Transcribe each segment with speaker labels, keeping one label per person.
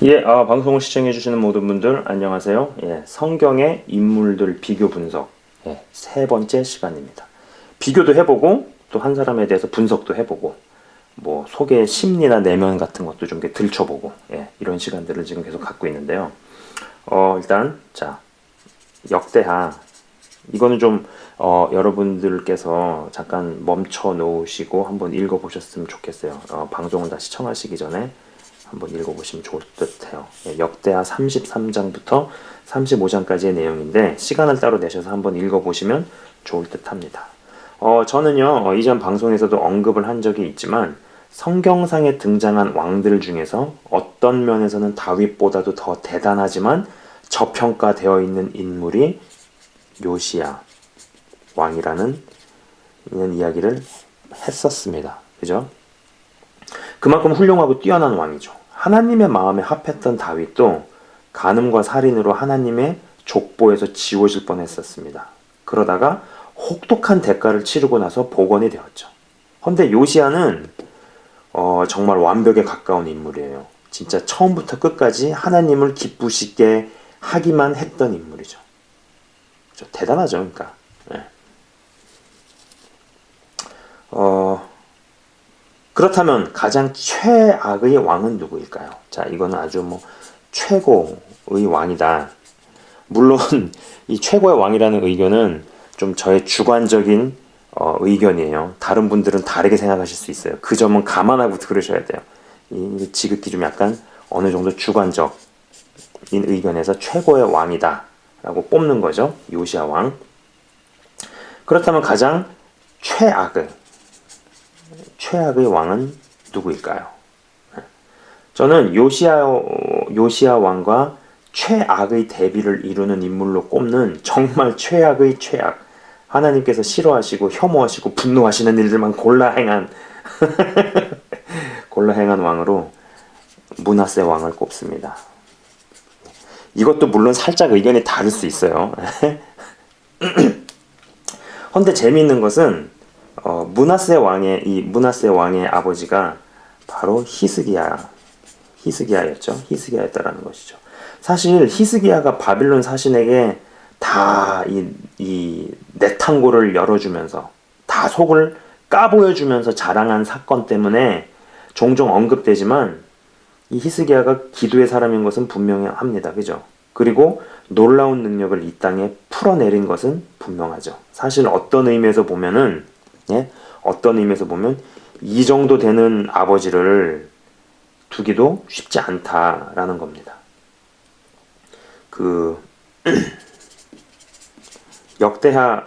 Speaker 1: 예, 방송을 시청해주시는 모든 분들 안녕하세요. 예, 성경의 인물들 비교 분석, 예, 세 번째 시간입니다. 비교도 해보고 또 한 사람에 대해서 분석도 해보고 뭐 속의 심리나 내면 같은 것도 좀 이렇게 들춰보고, 예, 이런 시간들을 지금 계속 갖고 있는데요. 일단 자, 역대하 이거는 좀 여러분들께서 잠깐 멈춰 놓으시고 한번 읽어보셨으면 좋겠어요. 방송을 다시 청하시기 전에 한번 읽어보시면 좋을 듯해요. 예, 역대하 33장부터 35장까지의 내용인데 시간을 따로 내셔서 한번 읽어보시면 좋을 듯합니다. 저는요, 이전 방송에서도 언급을 한 적이 있지만 성경상에 등장한 왕들 중에서 어떤 면에서는 다윗보다도 더 대단하지만 저평가되어 있는 인물이 요시야 왕이라는 이런 이야기를 했었습니다. 그죠? 그만큼 훌륭하고 뛰어난 왕이죠. 하나님의 마음에 합했던 다윗도 간음과 살인으로 하나님의 족보에서 지워질 뻔했었습니다. 그러다가 혹독한 대가를 치르고 나서 복원이 되었죠. 헌데 요시아는 정말 완벽에 가까운 인물이에요. 진짜 처음부터 끝까지 하나님을 기쁘시게 하기만 했던 인물이죠. 대단하죠, 그러니까. 네. 그렇다면 가장 최악의 왕은 누구일까요? 자, 이거는 아주 뭐 최고의 왕이다. 물론 이 최고의 왕이라는 의견은 좀 저의 주관적인 의견이에요. 다른 분들은 다르게 생각하실 수 있어요. 그 점은 감안하고 들으셔야 돼요. 이 지극히 좀 약간 어느 정도 주관적인 의견에서 최고의 왕이다 라고 뽑는 거죠. 요시아 왕. 그렇다면 가장 최악의 왕은 누구일까요? 저는 요시아 왕과 최악의 대비를 이루는 인물로 꼽는 정말 최악의 최악, 하나님께서 싫어하시고 혐오하시고 분노하시는 일들만 골라 행한 왕으로 므낫세 왕을 꼽습니다. 이것도 물론 살짝 의견이 다를 수 있어요. 헌데 재미있는 것은 므낫세 왕의 아버지가 바로 히스기야였다라는 것이죠. 사실 히스기야가 바빌론 사신에게 다 이 내탕고를 열어주면서 다 속을 까보여주면서 자랑한 사건 때문에 종종 언급되지만 이 히스기야가 기도의 사람인 것은 분명합니다. 그죠? 그리고 놀라운 능력을 이 땅에 풀어내린 것은 분명하죠. 사실 어떤 의미에서 보면 이 정도 되는 아버지를 두기도 쉽지 않다라는 겁니다. 역대하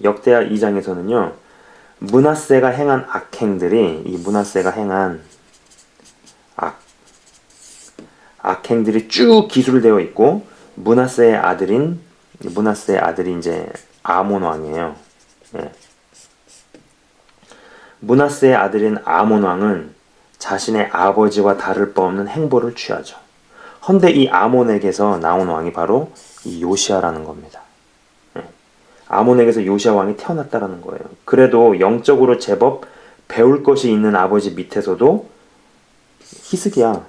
Speaker 1: 2장에서는요, 므낫세가 행한 악행들이 쭉 기술되어 있고, 므낫세의 아들이 이제 아몬 왕이에요. 예. 므낫세의 아들인 아몬 왕은 자신의 아버지와 다를 바 없는 행보를 취하죠. 헌데 이 아몬에게서 나온 왕이 바로 이 요시아라는 겁니다. 예. 아몬에게서 요시아 왕이 태어났다라는 거예요. 그래도 영적으로 제법 배울 것이 있는 아버지 밑에서도 히스기야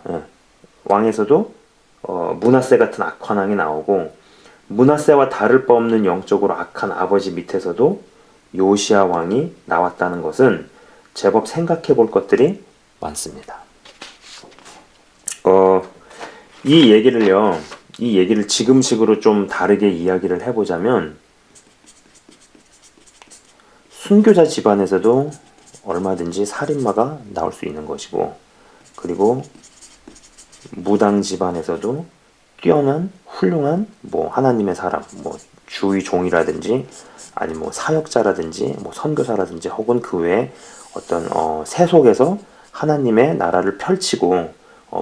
Speaker 1: 왕에서도 므낫세 같은 악한 왕이 나오고, 므낫세와 다를 바 없는 영적으로 악한 아버지 밑에서도 요시아 왕이 나왔다는 것은 제법 생각해 볼 것들이 많습니다. 이 얘기를 지금식으로 좀 다르게 이야기를 해보자면, 순교자 집안에서도 얼마든지 살인마가 나올 수 있는 것이고, 그리고 무당 집안에서도 뛰어난 훌륭한 뭐 하나님의 사람, 뭐 주의 종이라든지 아니 뭐 사역자라든지 뭐 선교사라든지 혹은 그 외에 어떤 세속에서 하나님의 나라를 펼치고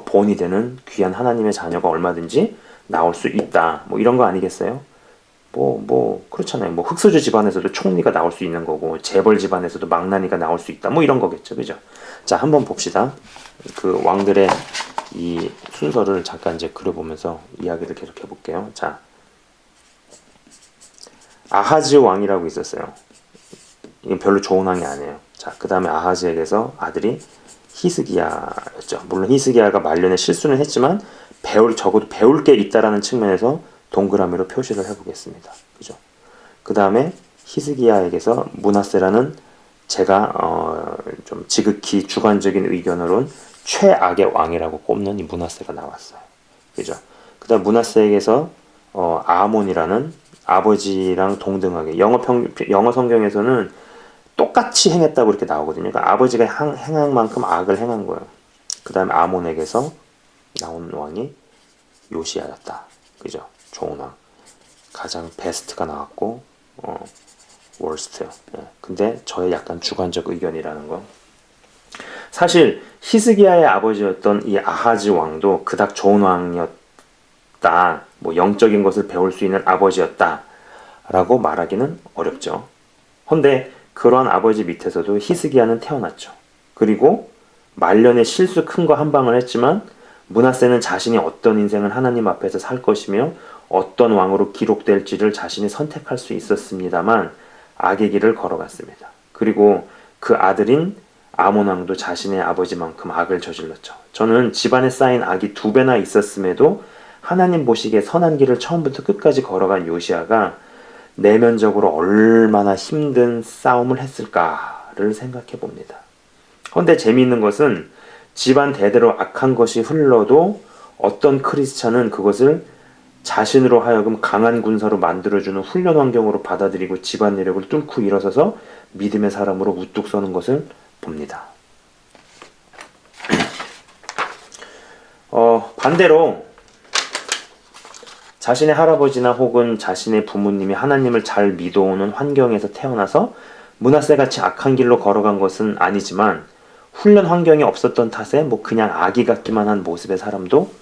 Speaker 1: 본이 되는 귀한 하나님의 자녀가 얼마든지 나올 수 있다. 뭐 이런 거 아니겠어요? 뭐 그렇잖아요. 뭐 흑수저 집안에서도 총리가 나올 수 있는 거고, 재벌 집안에서도 망나니가 나올 수 있다. 뭐 이런 거겠죠, 그죠? 자, 한번 봅시다. 그 왕들의 이 순서를 잠깐 이제 그려보면서 이야기를 계속 해볼게요. 자, 아하즈 왕이라고 있었어요. 이건 별로 좋은 왕이 아니에요. 자, 그 다음에 아하즈에게서 아들이 히스기야였죠. 물론 히스기야가 말년에 실수는 했지만 적어도 배울 게 있다라는 측면에서 동그라미로 표시를 해보겠습니다. 그죠? 그 다음에 히스기야에게서 므낫세라는 제가 좀 지극히 주관적인 의견으로는 최악의 왕이라고 꼽는 이 므낫세가 나왔어요. 그죠? 그 다음 므낫세에게서 아몬이라는 아버지랑 동등하게 영어 성경에서는 똑같이 행했다고 이렇게 나오거든요. 그러니까 아버지가 행한 만큼 악을 행한 거예요. 그 다음에 아몬에게서 나온 왕이 요시야였다. 그죠? 좋은 왕. 가장 베스트가 나왔고 월스트. 예. 근데 저의 약간 주관적 의견이라는 거. 사실 히스기야의 아버지였던 이 아하즈 왕도 그닥 좋은 왕이었다. 뭐 영적인 것을 배울 수 있는 아버지였다. 라고 말하기는 어렵죠. 헌데 그러한 아버지 밑에서도 히스기야는 태어났죠. 그리고 말년에 실수 큰 거 한 방을 했지만 므낫세는 자신이 어떤 인생을 하나님 앞에서 살 것이며 어떤 왕으로 기록될지를 자신이 선택할 수 있었습니다만 악의 길을 걸어갔습니다. 그리고 그 아들인 아몬 왕도 자신의 아버지만큼 악을 저질렀죠. 저는 집안에 쌓인 악이 2배나 있었음에도 하나님 보시기에 선한 길을 처음부터 끝까지 걸어간 요시야가 내면적으로 얼마나 힘든 싸움을 했을까를 생각해 봅니다. 그런데 재미있는 것은 집안 대대로 악한 것이 흘러도 어떤 크리스찬은 그것을 자신으로 하여금 강한 군사로 만들어주는 훈련 환경으로 받아들이고 집안 내력을 뚫고 일어서서 믿음의 사람으로 우뚝 서는 것을 봅니다. 반대로 자신의 할아버지나 혹은 자신의 부모님이 하나님을 잘 믿어오는 환경에서 태어나서 므낫세같이 악한 길로 걸어간 것은 아니지만 훈련 환경이 없었던 탓에 그냥 아기 같기만 한 모습의 사람도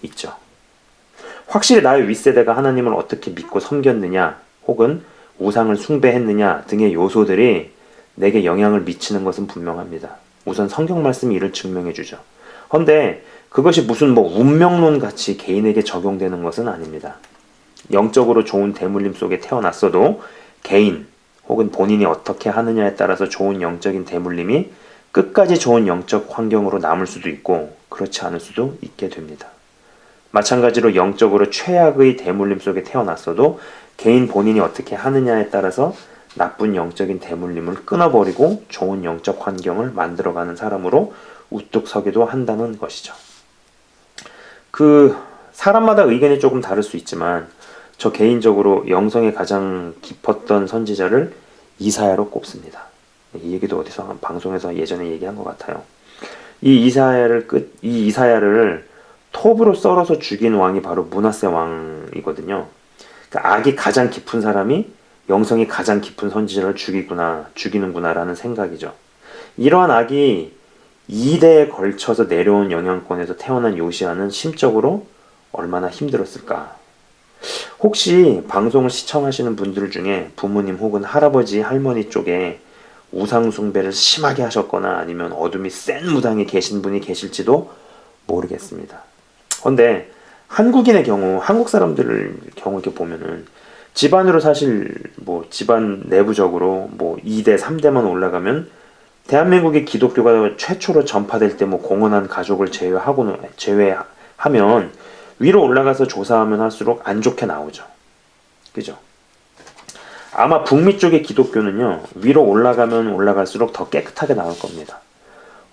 Speaker 1: 있죠. 확실히 나의 윗세대가 하나님을 어떻게 믿고 섬겼느냐 혹은 우상을 숭배했느냐 등의 요소들이 내게 영향을 미치는 것은 분명합니다. 우선 성경 말씀이 이를 증명해 주죠. 그런데 그것이 무슨 운명론 같이 개인에게 적용되는 것은 아닙니다. 영적으로 좋은 대물림 속에 태어났어도 개인 혹은 본인이 어떻게 하느냐에 따라서 좋은 영적인 대물림이 끝까지 좋은 영적 환경으로 남을 수도 있고 그렇지 않을 수도 있게 됩니다. 마찬가지로 영적으로 최악의 대물림 속에 태어났어도 개인 본인이 어떻게 하느냐에 따라서 나쁜 영적인 대물림을 끊어버리고 좋은 영적 환경을 만들어가는 사람으로 우뚝 서기도 한다는 것이죠. 사람마다 의견이 조금 다를 수 있지만 저 개인적으로 영성에 가장 깊었던 선지자를 이사야로 꼽습니다. 이 얘기도 어디서 방송에서 예전에 얘기한 것 같아요. 이 이사야를 톱으로 썰어서 죽인 왕이 바로 므낫세 왕이거든요. 그러니까 악이 가장 깊은 사람이 영성이 가장 깊은 선지자를 죽이는구나라는 생각이죠. 이러한 악이 2대에 걸쳐서 내려온 영향권에서 태어난 요시야는 심적으로 얼마나 힘들었을까. 혹시 방송을 시청하시는 분들 중에 부모님 혹은 할아버지, 할머니 쪽에 우상 숭배를 심하게 하셨거나 아니면 어둠이 센 무당에 계신 분이 계실지도 모르겠습니다. 그런데 한국인의 경우, 한국 사람들의 경우 이렇게 보면은 집안으로 사실 집안 내부적으로 2대, 3대만 올라가면 대한민국의 기독교가 최초로 전파될 때 공헌한 가족을 제외하면 위로 올라가서 조사하면 할수록 안 좋게 나오죠. 그죠? 아마 북미 쪽의 기독교는요, 위로 올라가면 올라갈수록 더 깨끗하게 나올 겁니다.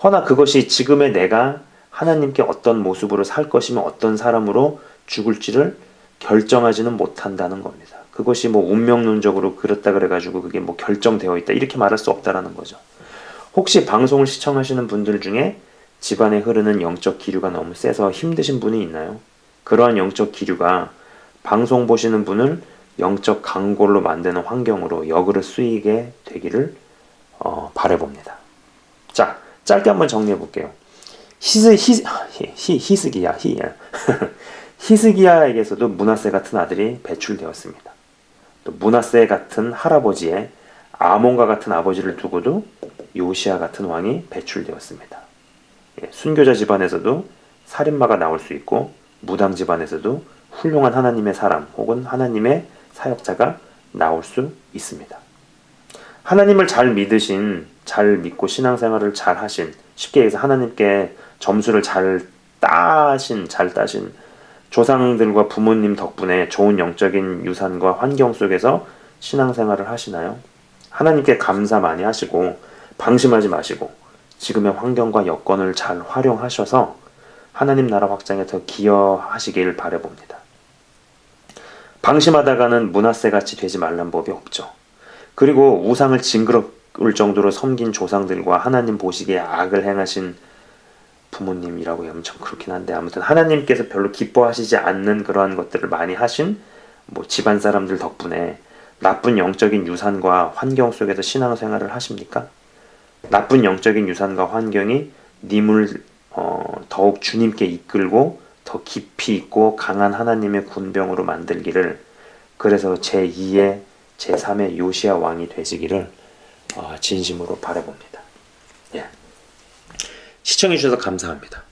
Speaker 1: 허나 그것이 지금의 내가 하나님께 어떤 모습으로 살 것이며 어떤 사람으로 죽을지를 결정하지는 못한다는 겁니다. 그것이 운명론적으로 그렇다 그래가지고 그게 결정되어 있다 이렇게 말할 수 없다라는 거죠. 혹시 방송을 시청하시는 분들 중에 집안에 흐르는 영적 기류가 너무 세서 힘드신 분이 있나요? 그러한 영적 기류가 방송 보시는 분을 영적 강골로 만드는 환경으로 역으로 쓰이게 되기를 바라봅니다. 자, 짧게 한번 정리해 볼게요. 히스기야에게서도 므낫세 같은 아들이 배출되었습니다. 또 므낫세 같은 할아버지에 아몬과 같은 아버지를 두고도 요시야 같은 왕이 배출되었습니다. 순교자 집안에서도 살인마가 나올 수 있고 무당 집안에서도 훌륭한 하나님의 사람 혹은 하나님의 사역자가 나올 수 있습니다. 하나님을 잘 믿고 신앙생활을 잘 하신 쉽게 얘기해서 하나님께 점수를 잘 따신 조상들과 부모님 덕분에 좋은 영적인 유산과 환경 속에서 신앙생활을 하시나요? 하나님께 감사 많이 하시고 방심하지 마시고 지금의 환경과 여건을 잘 활용하셔서 하나님 나라 확장에 더 기여하시길 바라봅니다. 방심하다가는 므낫세같이 되지 말란 법이 없죠. 그리고 우상을 징그러울 정도로 섬긴 조상들과 하나님 보시기에 악을 행하신 부모님이라고 하면 좀 그렇긴 한데, 아무튼 하나님께서 별로 기뻐하시지 않는 그러한 것들을 많이 하신 집안 사람들 덕분에 나쁜 영적인 유산과 환경 속에서 신앙생활을 하십니까? 나쁜 영적인 유산과 환경이 님을 더욱 주님께 이끌고 더 깊이 있고 강한 하나님의 군병으로 만들기를, 그래서 제2의 제3의 요시야 왕이 되시기를 진심으로 바라봅니다. 예. 시청해 주셔서 감사합니다.